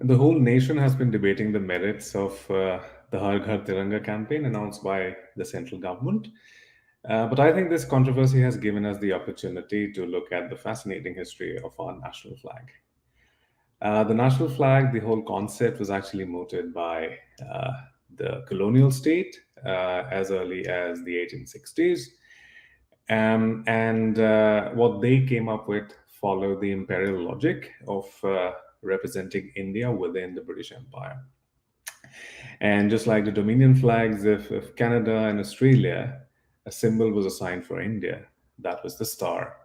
The whole nation has been debating the merits of the Har Ghar Tiranga campaign announced by the central government. But I think this controversy has given us the opportunity to look at the fascinating history of our national flag. The national flag, the whole concept was actually mooted by the colonial state as early as the 1860s. And what they came up with followed the imperial logic of representing India within the British Empire. And just like the Dominion flags of Canada and Australia, a symbol was assigned for India. That was the star.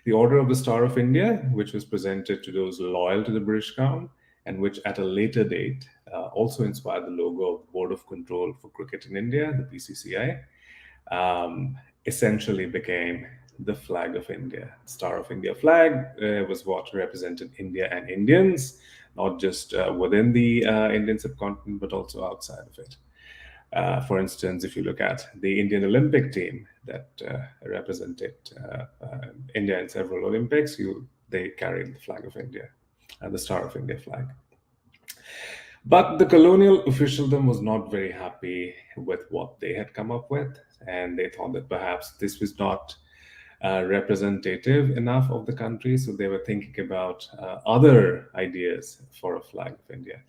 The Order of the Star of India, which was presented to those loyal to the British Crown, and which at a later date also inspired the logo of Board of Control for Cricket in India, the BCCI, essentially became the flag of India. Star of India flag was what represented India and Indians, not just within the Indian subcontinent, but also outside of it. For instance, if you look at the Indian Olympic team that represented India in several Olympics, they carried the flag of India, the Star of India flag. But the colonial officialdom was not very happy with what they had come up with, and they thought that perhaps this was not representative enough of the country, so they were thinking about other ideas for a flag of India.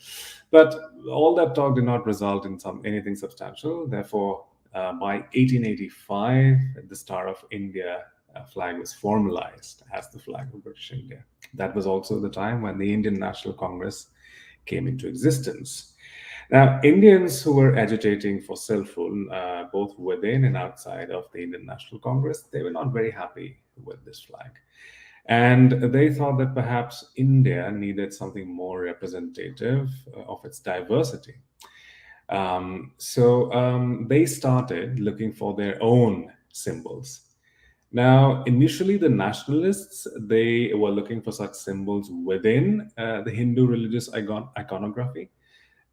But all that talk did not result in anything substantial. Therefore, by 1885, the Star of India flag was formalized as the flag of British India. That was also the time when the Indian National Congress came into existence. Now, Indians who were agitating for self-rule, both within and outside of the Indian National Congress, they were not very happy with this flag. And they thought that perhaps India needed something more representative of its diversity. So they started looking for their own symbols. Now, initially, the nationalists, they were looking for such symbols within the Hindu religious iconography.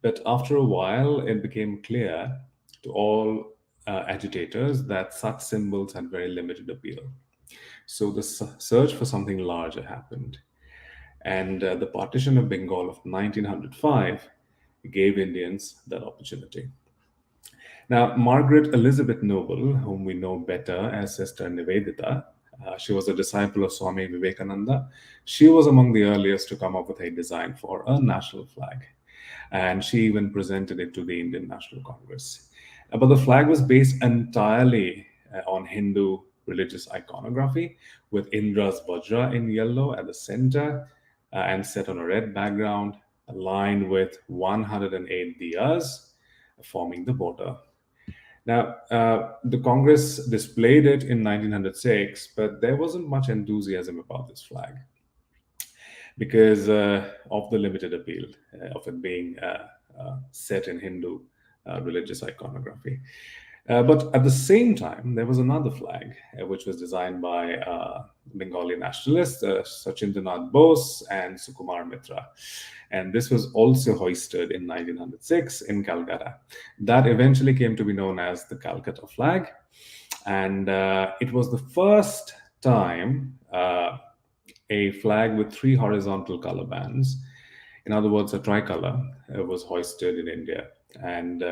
But after a while, it became clear to all agitators that such symbols had very limited appeal. So the search for something larger happened. And the partition of Bengal of 1905 gave Indians that opportunity. Now, Margaret Elizabeth Noble, whom we know better as Sister Nivedita, she was a disciple of Swami Vivekananda. She was among the earliest to come up with a design for a national flag. And she even presented it to the Indian National Congress. But the flag was based entirely on Hindu religious iconography, with Indra's Vajra in yellow at the center and set on a red background, aligned with 108 diyas forming the border. Now, the Congress displayed it in 1906, but there wasn't much enthusiasm about this flag because of the limited appeal of it being set in Hindu religious iconography. But at the same time, there was another flag which was designed by Bengali nationalists Sachindranath Bose and Sukumar Mitra. And this was also hoisted in 1906 in Calcutta. That eventually came to be known as the Calcutta flag. And it was the first time a flag with three horizontal color bands, in other words, a tricolor, was hoisted in India. And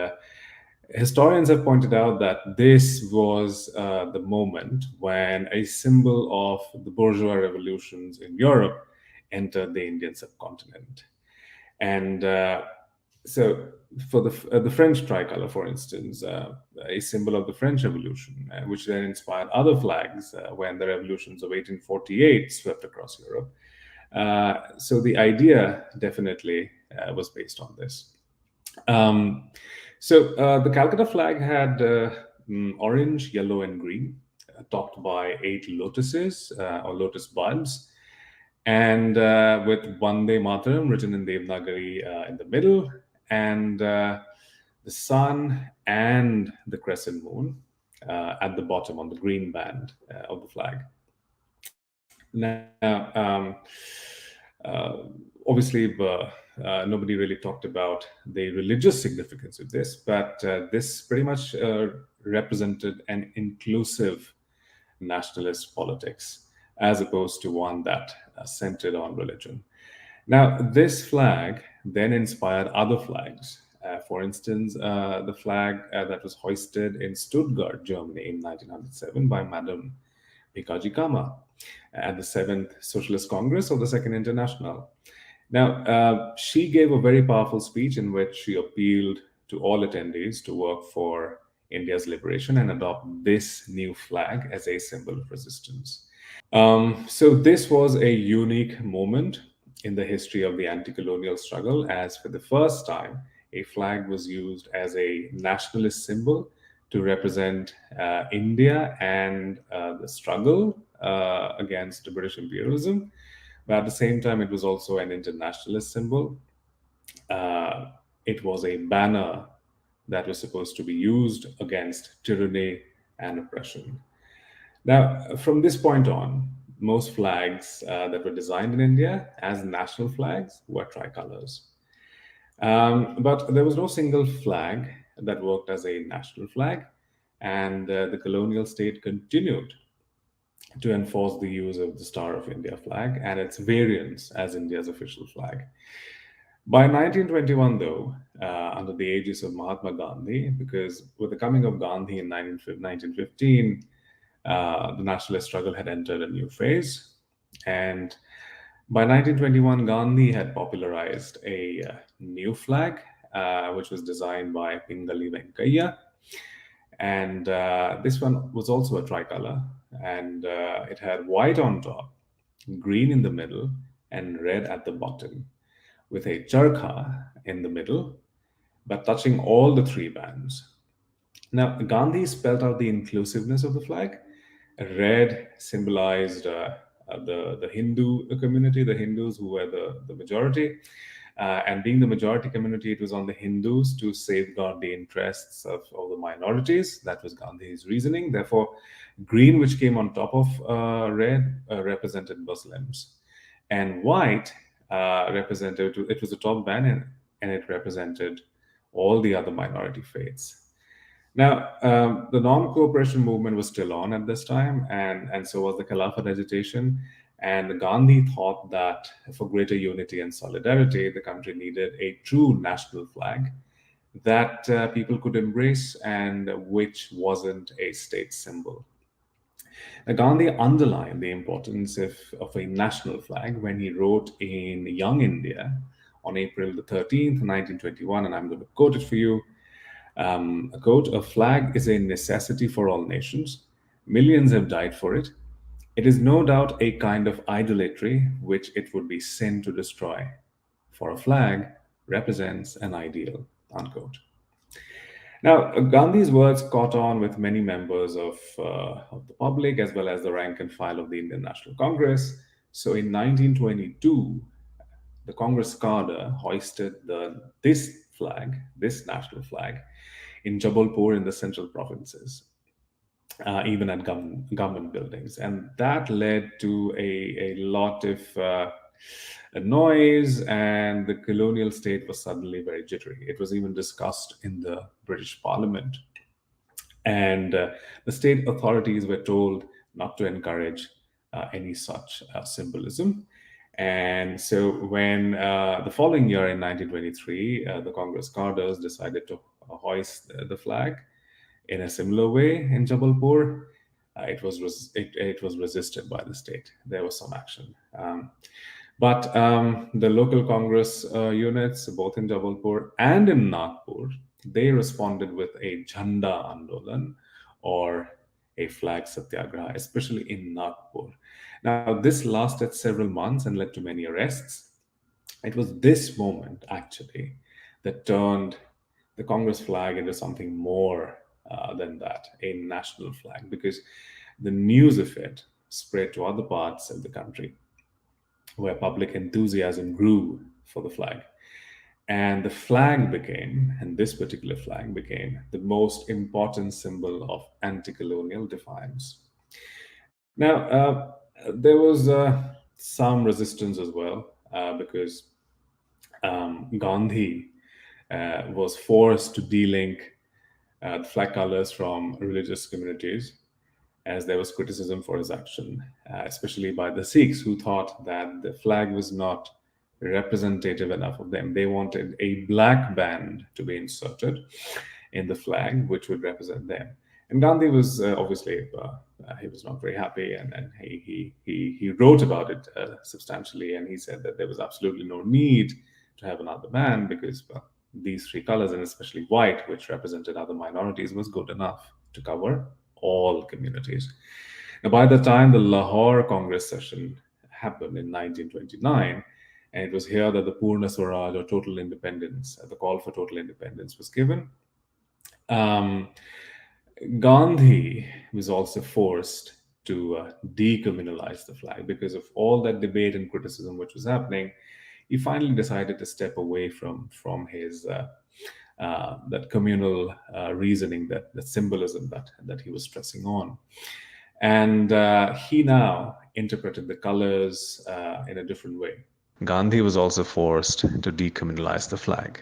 historians have pointed out that this was the moment when a symbol of the bourgeois revolutions in Europe entered the Indian subcontinent. And so for the French tricolor, for instance, a symbol of the French Revolution, which then inspired other flags when the revolutions of 1848 swept across Europe. So the idea definitely was based on this. So the Calcutta flag had orange, yellow, and green, topped by 8 lotuses or lotus buds, and with Vande Mataram written in Devanagari in the middle, and the sun and the crescent moon at the bottom on the green band of the flag. Now, obviously, nobody really talked about the religious significance of this, but this pretty much represented an inclusive nationalist politics as opposed to one that centered on religion. Now, this flag then inspired other flags. For instance, the flag that was hoisted in Stuttgart, Germany in 1907 by Madame Pikaji Kama at the Seventh Socialist Congress of the Second International. Now, she gave a very powerful speech in which she appealed to all attendees to work for India's liberation and adopt this new flag as a symbol of resistance. So, this was a unique moment in the history of the anti colonial struggle, as for the first time, a flag was used as a nationalist symbol to represent India and the struggle against British imperialism. But at the same time, it was also an internationalist symbol. Uh, it was a banner that was supposed to be used against tyranny and oppression. Now, from this point on, most flags that were designed in India as national flags were tricolors. But there was no single flag that worked as a national flag, and the colonial state continued to enforce the use of the Star of India flag and its variants as India's official flag. By 1921, though, under the aegis of Mahatma Gandhi, because with the coming of Gandhi in 1915, the nationalist struggle had entered a new phase. And by 1921, Gandhi had popularized a new flag, which was designed by Pingali Venkayya. And this one was also a tricolor, and it had white on top, green in the middle, and red at the bottom, with a charkha in the middle, but touching all the three bands. Now, Gandhi spelled out the inclusiveness of the flag. Red symbolized the Hindu community, the Hindus who were the majority. And being the majority community, it was on the Hindus to safeguard the interests of all the minorities. That was Gandhi's reasoning. Therefore, green, which came on top of red, represented Muslims. And white represented, it was a top band, and it represented all the other minority faiths. Now, the non-cooperation movement was still on at this time, and so was the Khilafat agitation. And Gandhi thought that for greater unity and solidarity, the country needed a true national flag that people could embrace and which wasn't a state symbol. Now, Gandhi underlined the importance of a national flag when he wrote in Young India on April the 13th, 1921, and I'm going to quote it for you. A quote, "A flag is a necessity for all nations. Millions have died for it. It is no doubt a kind of idolatry which it would be sin to destroy, for a flag represents an ideal." Unquote. Now, Gandhi's words caught on with many members of the public as well as the rank and file of the Indian National Congress. So in 1922, the Congress cadre hoisted this flag, this national flag, in Jabalpur in the central provinces, even at government buildings. And that led to a lot of noise, and the colonial state was suddenly very jittery. It was even discussed in the British Parliament. And the state authorities were told not to encourage any such symbolism. And so, when the following year in 1923, the Congress cadres decided to hoist the flag in a similar way in Jabalpur, it was resisted by the state. There was some action. But the local Congress units, both in Jabalpur and in Nagpur, they responded with a Jhanda Andolan or a flag satyagraha, especially in Nagpur. Now, this lasted several months and led to many arrests. It was this moment, actually, that turned the Congress flag into something more than that, a national flag, because the news of it spread to other parts of the country where public enthusiasm grew for the flag. And the flag became, and this particular flag became, the most important symbol of anti colonial defiance. Now, there was some resistance as well because Gandhi was forced to delink the flag colors from religious communities, as there was criticism for his action, especially by the Sikhs who thought that the flag was not representative enough of them. They wanted a black band to be inserted in the flag, which would represent them. And Gandhi was obviously he was not very happy, and he wrote about it substantially, and he said that there was absolutely no need to have another band because these three colors, and especially white, which represented other minorities, was good enough to cover all communities. Now, by the time the Lahore Congress session happened in 1929, and it was here that the Purna Swaraj, or total independence, the call for total independence was given. Um, Gandhi was also forced to decommunalize the flag because of all that debate and criticism which was happening. He finally decided to step away from his that communal reasoning, that symbolism that he was stressing on, and he now interpreted the colors in a different way. Gandhi was also forced to decommunalize the flag.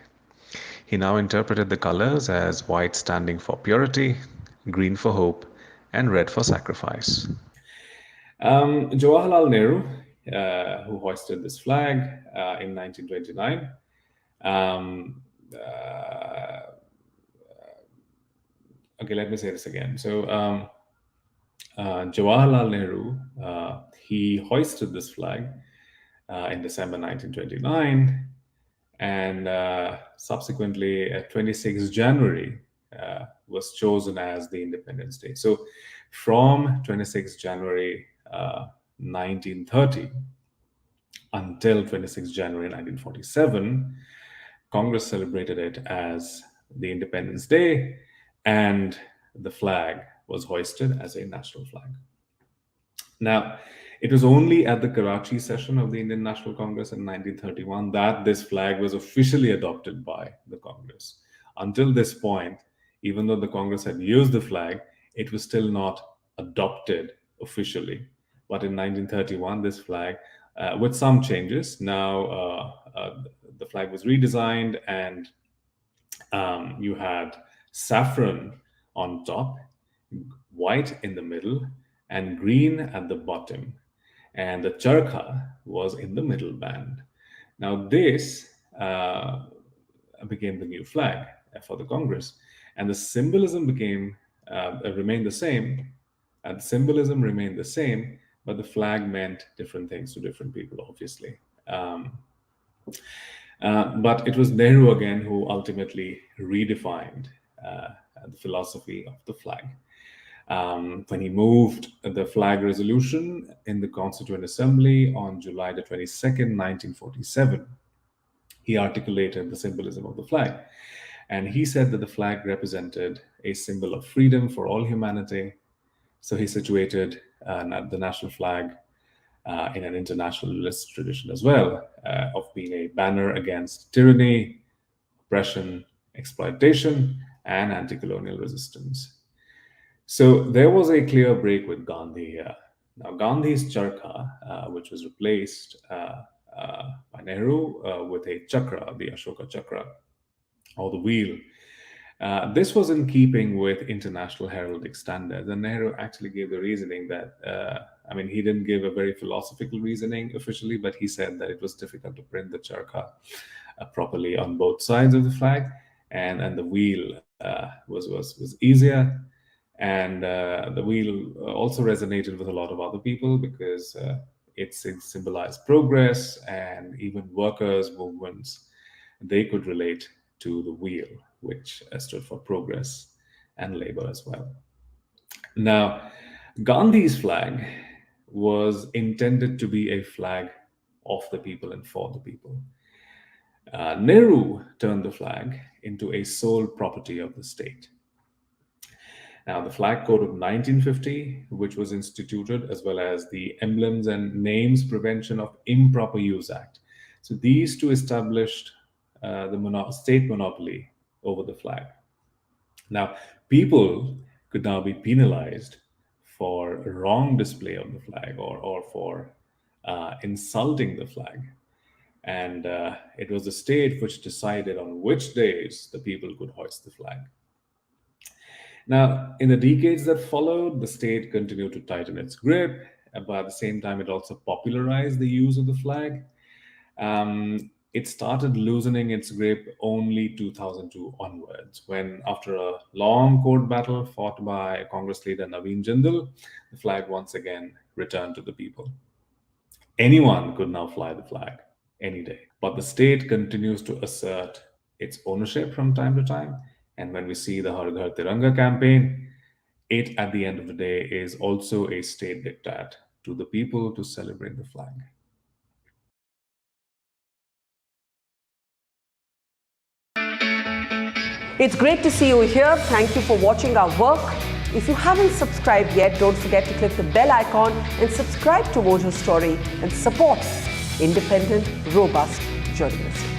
He now interpreted the colors as white standing for purity, green for hope, and red for sacrifice. Jawaharlal Nehru, who hoisted this flag in 1929, um, uh, okay, let me say this again. So, Jawaharlal Nehru, he hoisted this flag in December 1929, and subsequently, 26th January was chosen as the Independence Day. So, from 26th January 1930 until 26th January 1947, Congress celebrated it as the Independence Day, and the flag was hoisted as a national flag. Now, it was only at the Karachi session of the Indian National Congress in 1931 that this flag was officially adopted by the Congress. Until this point, even though the Congress had used the flag, it was still not adopted officially. But in 1931, this flag, with some changes, now the flag was redesigned, and you had saffron on top, white in the middle, and green at the bottom. And the charkha was in the middle band. Now, this became the new flag for the Congress, and the symbolism remained the same. And the symbolism remained the same, but the flag meant different things to different people, obviously. But it was Nehru again who ultimately redefined the philosophy of the flag. When he moved the flag resolution in the Constituent Assembly on July the 22nd, 1947, he articulated the symbolism of the flag. And he said that the flag represented a symbol of freedom for all humanity. So he situated the national flag in an internationalist tradition as well, of being a banner against tyranny, oppression, exploitation, and anti colonial resistance. So there was a clear break with Gandhi here. Now, Gandhi's charkha, which was replaced by Nehru with a chakra, the Ashoka chakra, or the wheel. This was in keeping with international heraldic standards. And Nehru actually gave the reasoning that, he didn't give a very philosophical reasoning officially, but he said that it was difficult to print the charkha properly on both sides of the flag, and the wheel was easier. And the wheel also resonated with a lot of other people because it symbolized progress, and even workers' movements, they could relate to the wheel, which stood for progress and labor as well. Now, Gandhi's flag was intended to be a flag of the people and for the people. Nehru turned the flag into a sole property of the state. Now, the Flag Code of 1950, which was instituted, as well as the Emblems and Names Prevention of Improper Use Act. So these two established the state monopoly over the flag. Now, people could now be penalized for wrong display of the flag, or for insulting the flag. And it was the state which decided on which days the people could hoist the flag. Now, in the decades that followed, the state continued to tighten its grip, but at the same time, it also popularized the use of the flag. It started loosening its grip only 2002 onwards, when, after a long court battle fought by Congress leader Naveen Jindal, the flag once again returned to the people. Anyone could now fly the flag any day. But the state continues to assert its ownership from time to time. And when we see the Har Ghar Tiranga campaign, it, at the end of the day, is also a state diktat to the people to celebrate the flag. It's great to see you here. Thank you for watching our work. If you haven't subscribed yet, don't forget to click the bell icon and subscribe to Mojo Story and support independent, robust journalism.